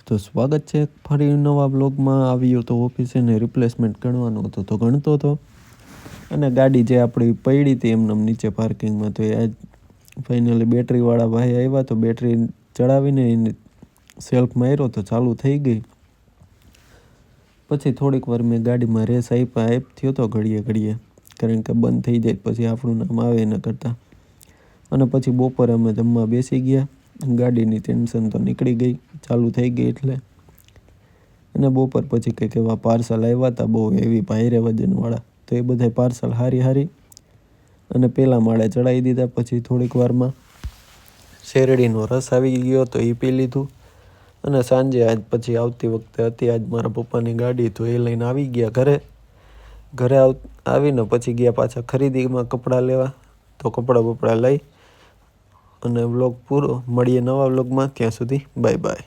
તો સ્વાગત છે ફરી નવા બ્લોગમાં. આવ્યો તો ઓફિસે ને રિપ્લેસમેન્ટ ગણવાનો હતો તો ગણતો હતો, અને ગાડી જે આપણી પડી હતી એમને નીચે પાર્કિંગમાં, તો એ ફાઇનલી બેટરીવાળા ભાઈ આવ્યા તો બેટરી ચડાવીને એને સેલ્ફ માર્યો તો ચાલુ થઈ ગઈ. પછી થોડીક વાર મેં ગાડીમાં રેસ થયો તો ઘડીએ, કારણ કે બંધ થઈ જાય પછી આપણું નામ આવે એના કરતાં. અને પછી બપોરે અમે જમવા બેસી ગયા. ગાડીની ટેન્શન તો નીકળી ગઈ ચાલુ થઈ ગઈ એટલે. અને બપોર પછી કંઈક એવા પાર્સલ આવ્યા હતા બહુ હેવી ભારે વજનવાળા, તો એ બધા પાર્સલ હારી અને પહેલાં માળે ચડાવી દીધા. પછી થોડીક વારમાં શેરડીનો રસ આવી ગયો તો એ પી લીધું. અને સાંજે આજ પછી આવતી વખતે હતી આજ મારા પપ્પાની ગાડી, તો એ લઈને આવી ગયા ઘરે આવીને પછી ગયા પાછા ખરીદીમાં કપડાં લેવા. તો કપડાં લઈ અને વ્લોગ પૂરો. મળીએ નવા વ્લોગમાં, ત્યાં સુધી બાય બાય.